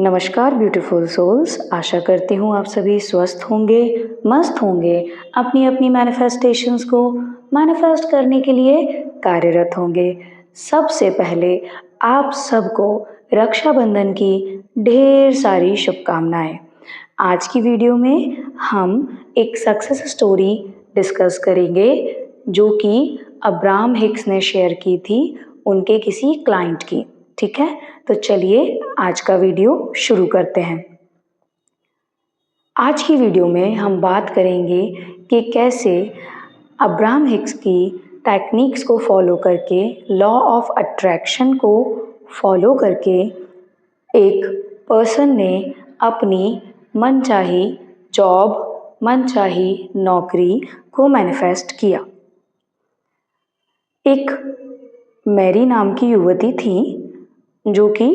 नमस्कार beautiful souls. आशा करती हूँ आप सभी स्वस्थ होंगे, मस्त होंगे, अपनी अपनी मैनिफेस्टेशंस को मैनिफेस्ट करने के लिए कार्यरत होंगे। सबसे पहले आप सबको रक्षाबंधन की ढेर सारी शुभकामनाएं। आज की वीडियो में हम एक सक्सेस स्टोरी डिस्कस करेंगे जो कि अब्राहम हिक्स ने शेयर की थी उनके किसी क्लाइंट की। ठीक है, तो चलिए आज का वीडियो शुरू करते हैं। आज की वीडियो में हम बात करेंगे कि कैसे अब्राहम हिक्स की टेक्निक्स को फॉलो करके, लॉ ऑफ अट्रैक्शन को फॉलो करके एक पर्सन ने अपनी मनचाही जॉब, मनचाही नौकरी को मैनिफेस्ट किया। एक मैरी नाम की युवती थी जो कि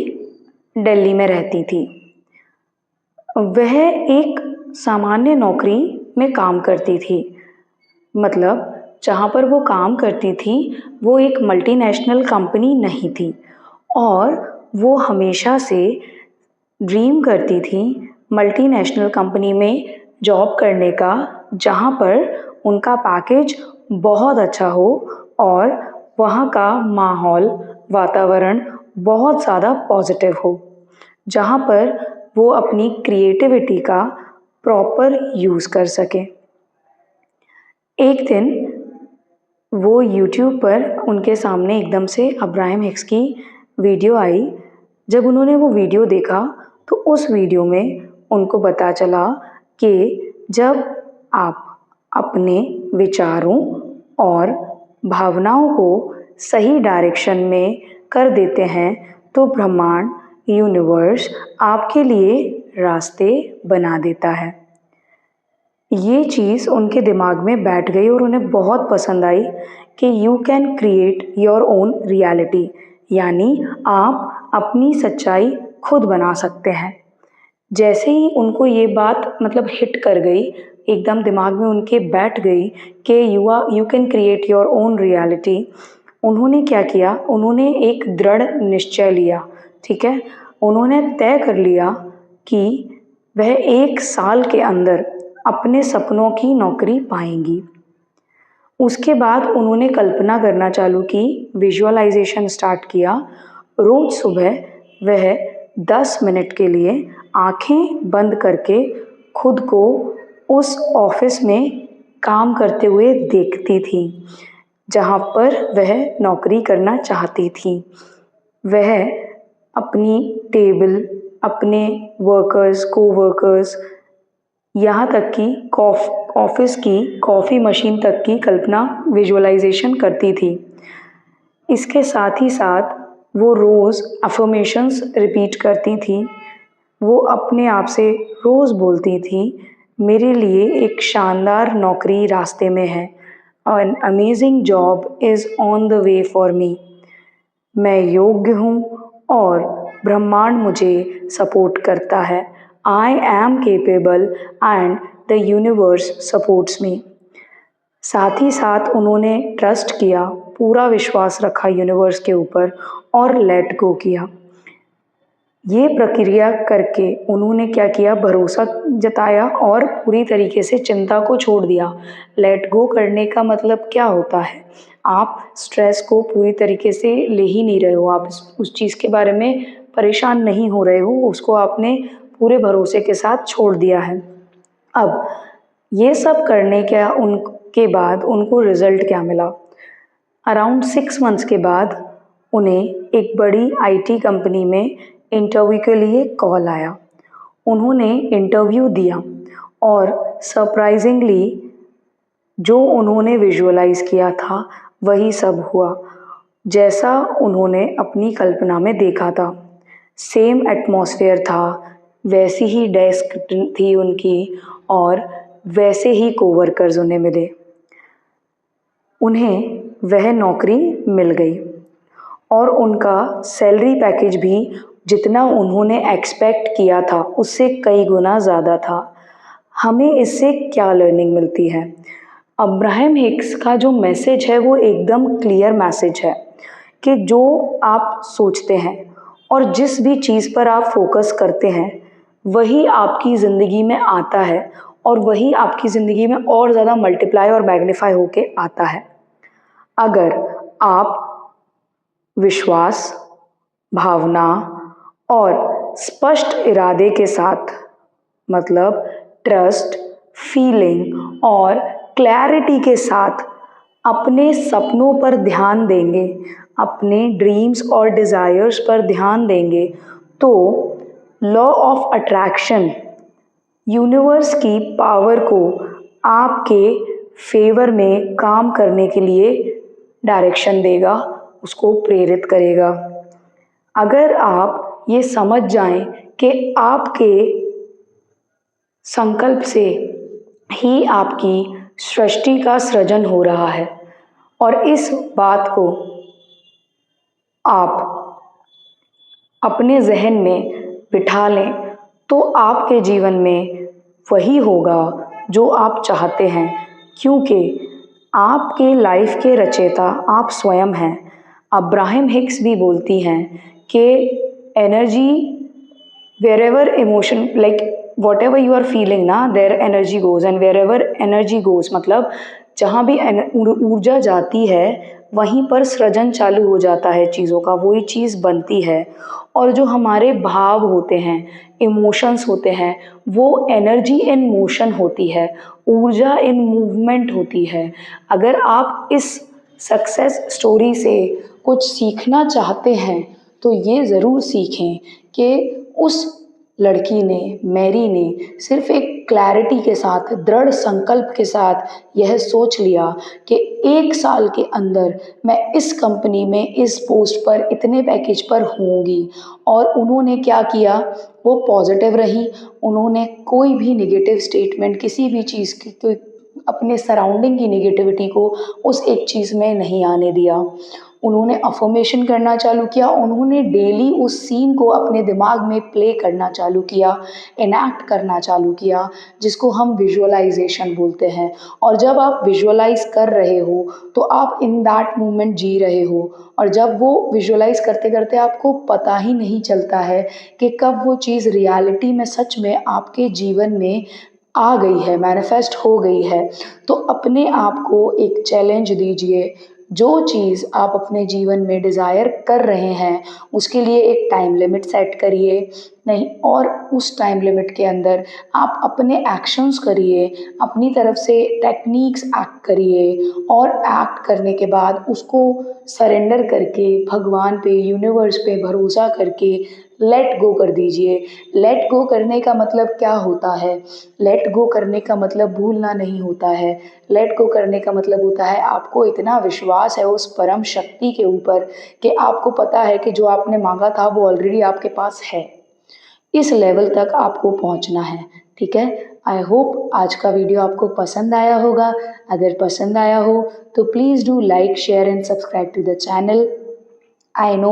दिल्ली में रहती थी। वह एक सामान्य नौकरी में काम करती थी, मतलब जहाँ पर वो काम करती थी वो एक मल्टीनेशनल कंपनी नहीं थी और वो हमेशा से ड्रीम करती थी मल्टीनेशनल कंपनी में जॉब करने का, जहाँ पर उनका पैकेज बहुत अच्छा हो और वहाँ का माहौल, वातावरण बहुत ज़्यादा पॉजिटिव हो, जहाँ पर वो अपनी क्रिएटिविटी का प्रॉपर यूज़ कर सके। एक दिन वो यूट्यूब पर उनके सामने एकदम से अब्राहम हिक्स की वीडियो आई। जब उन्होंने वो वीडियो देखा तो उस वीडियो में उनको पता चला कि जब आप अपने विचारों और भावनाओं को सही डायरेक्शन में कर देते हैं तो ब्रह्मांड, यूनिवर्स आपके लिए रास्ते बना देता है। ये चीज़ उनके दिमाग में बैठ गई और उन्हें बहुत पसंद आई कि you can create your own reality, यानी आप अपनी सच्चाई खुद बना सकते हैं। जैसे ही उनको ये बात हिट कर गई, एकदम दिमाग में उनके बैठ गई कि you can create your own reality, उन्होंने क्या किया, उन्होंने एक दृढ़ निश्चय लिया। ठीक है, उन्होंने तय कर लिया कि वह 1 साल के अंदर अपने सपनों की नौकरी पाएंगी। उसके बाद उन्होंने कल्पना करना चालू की, विजुअलाइजेशन स्टार्ट किया। रोज सुबह वह 10 मिनट के लिए आंखें बंद करके खुद को उस ऑफिस में काम करते हुए देखती थी जहाँ पर वह नौकरी करना चाहती थी। वह अपनी टेबल, अपने वर्कर्स, कोवर्कर्स, यहाँ तक कि ऑफिस की कॉफ़ी मशीन तक की कल्पना, विजुअलाइजेशन करती थी। इसके साथ ही साथ वो रोज़ अफर्मेशंस रिपीट करती थी। वो अपने आप से रोज़ बोलती थी, मेरे लिए एक शानदार नौकरी रास्ते में है, an amazing job is on the way for me. मैं योग्य हूँ और ब्रह्मांड मुझे सपोर्ट करता है। I am capable and the universe supports me. साथ ही साथ उन्होंने ट्रस्ट किया, पूरा विश्वास रखा यूनिवर्स के ऊपर और लेट गो किया। ये प्रक्रिया करके उन्होंने क्या किया, भरोसा जताया और पूरी तरीके से चिंता को छोड़ दिया। लेट गो करने का मतलब क्या होता है, आप स्ट्रेस को पूरी तरीके से ले ही नहीं रहे हो, आप उस चीज़ के बारे में परेशान नहीं हो रहे हो, उसको आपने पूरे भरोसे के साथ छोड़ दिया है। अब ये सब करने के बाद उनको रिजल्ट क्या मिला। अराउंड 6 मंथ्स के बाद उन्हें एक बड़ी IT कंपनी में इंटरव्यू के लिए कॉल आया। उन्होंने इंटरव्यू दिया और सरप्राइजिंगली जो उन्होंने विजुअलाइज किया था वही सब हुआ, जैसा उन्होंने अपनी कल्पना में देखा था। सेम एटमॉस्फेयर था, वैसी ही डेस्क थी उनकी और वैसे ही कोवर्कर्स उन्हें मिले। उन्हें वह नौकरी मिल गई और उनका सैलरी पैकेज भी जितना उन्होंने एक्सपेक्ट किया था उससे कई गुना ज़्यादा था। हमें इससे क्या लर्निंग मिलती है, अब्राहम हिक्स का जो मैसेज है वो एकदम क्लियर मैसेज है कि जो आप सोचते हैं और जिस भी चीज़ पर आप फोकस करते हैं वही आपकी ज़िंदगी में आता है और वही आपकी ज़िंदगी में और ज़्यादा मल्टीप्लाई और मैग्नीफाई होके आता है। अगर आप विश्वास, भावना और स्पष्ट इरादे के साथ, मतलब ट्रस्ट, फीलिंग और क्लैरिटी के साथ अपने सपनों पर ध्यान देंगे, अपने ड्रीम्स और डिज़ायर्स पर ध्यान देंगे, तो लॉ ऑफ अट्रैक्शन यूनिवर्स की पावर को आपके फेवर में काम करने के लिए डायरेक्शन देगा, उसको प्रेरित करेगा। अगर आप ये समझ जाएं कि आपके संकल्प से ही आपकी सृष्टि का सृजन हो रहा है और इस बात को आप अपने जहन में बिठा लें, तो आपके जीवन में वही होगा जो आप चाहते हैं, क्योंकि आपके लाइफ के रचयिता आप स्वयं हैं। अब्राहम हिक्स भी बोलती हैं कि energy wherever emotion, like whatever you are feeling ना, there energy goes, and wherever energy goes मतलब जहाँ भी ऊर्जा जाती है वहीं पर सृजन चालू हो जाता है चीज़ों का, वही चीज़ बनती है। और जो हमारे भाव होते हैं, इमोशंस होते हैं, वो एनर्जी इन मोशन होती है, ऊर्जा इन मूवमेंट होती है। अगर आप इस सक्सेस स्टोरी से कुछ सीखना चाहते हैं तो ये ज़रूर सीखें कि उस लड़की ने, मैरी ने सिर्फ एक क्लैरिटी के साथ, दृढ़ संकल्प के साथ यह सोच लिया कि 1 साल के अंदर मैं इस कंपनी में इस पोस्ट पर इतने पैकेज पर होंगी। और उन्होंने क्या किया, वो पॉजिटिव रही, उन्होंने कोई भी नेगेटिव स्टेटमेंट, किसी भी चीज़ की कोई अपने सराउंडिंग की नेगेटिविटी को उस एक चीज़ में नहीं आने दिया। उन्होंने अफर्मेशन करना चालू किया, उन्होंने डेली उस सीन को अपने दिमाग में प्ले करना चालू किया, इनैक्ट करना चालू किया, जिसको हम विजुअलाइजेशन बोलते हैं। और जब आप विजुअलाइज कर रहे हो तो आप इन दैट मोमेंट जी रहे हो, और जब वो विजुअलाइज करते करते आपको पता ही नहीं चलता है कि कब वो चीज़ रियलिटी में सच में आपके जीवन में आ गई है, मैनिफेस्ट हो गई है। तो अपने आप को एक चैलेंज दीजिए, जो चीज़ आप अपने जीवन में डिज़ायर कर रहे हैं उसके लिए एक टाइम लिमिट सेट करिए, नहीं, और उस टाइम लिमिट के अंदर आप अपने एक्शंस करिए, अपनी तरफ से टेक्निक्स एक्ट करिए, और एक्ट करने के बाद उसको सरेंडर करके भगवान पे, यूनिवर्स पे भरोसा करके लेट गो कर दीजिए। लेट गो करने का मतलब क्या होता है? लेट गो करने का मतलब भूलना नहीं होता है। लेट गो करने का मतलब होता है आपको इतना विश्वास है उस परम शक्ति के ऊपर कि आपको पता है कि जो आपने मांगा था वो ऑलरेडी आपके पास है। इस लेवल तक आपको पहुंचना है, ठीक है। आई होप आज का वीडियो आपको पसंद आया होगा। अगर पसंद आया हो तो please do like, share and subscribe to the channel. I know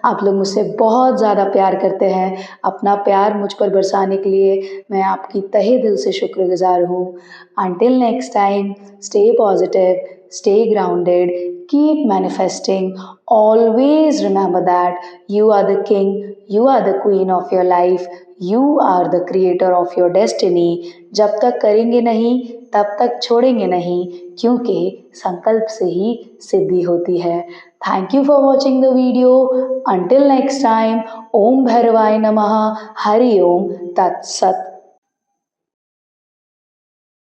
आप लोग मुझसे बहुत ज़्यादा प्यार करते हैं। अपना प्यार मुझ पर बरसाने के लिए मैं आपकी तहे दिल से शुक्रगुजार हूँ। Until next time, stay positive, stay grounded, keep manifesting, always remember that you are the king, you are the queen of your life, you are the creator of your destiny. जब तक करेंगे नहीं तब तक छोड़ेंगे नहीं, क्योंकि संकल्प से ही सिद्धि होती है। Thank you for watching the video. Until next time, Om Bhairavaye Namaha, Hari Om Tat Sat।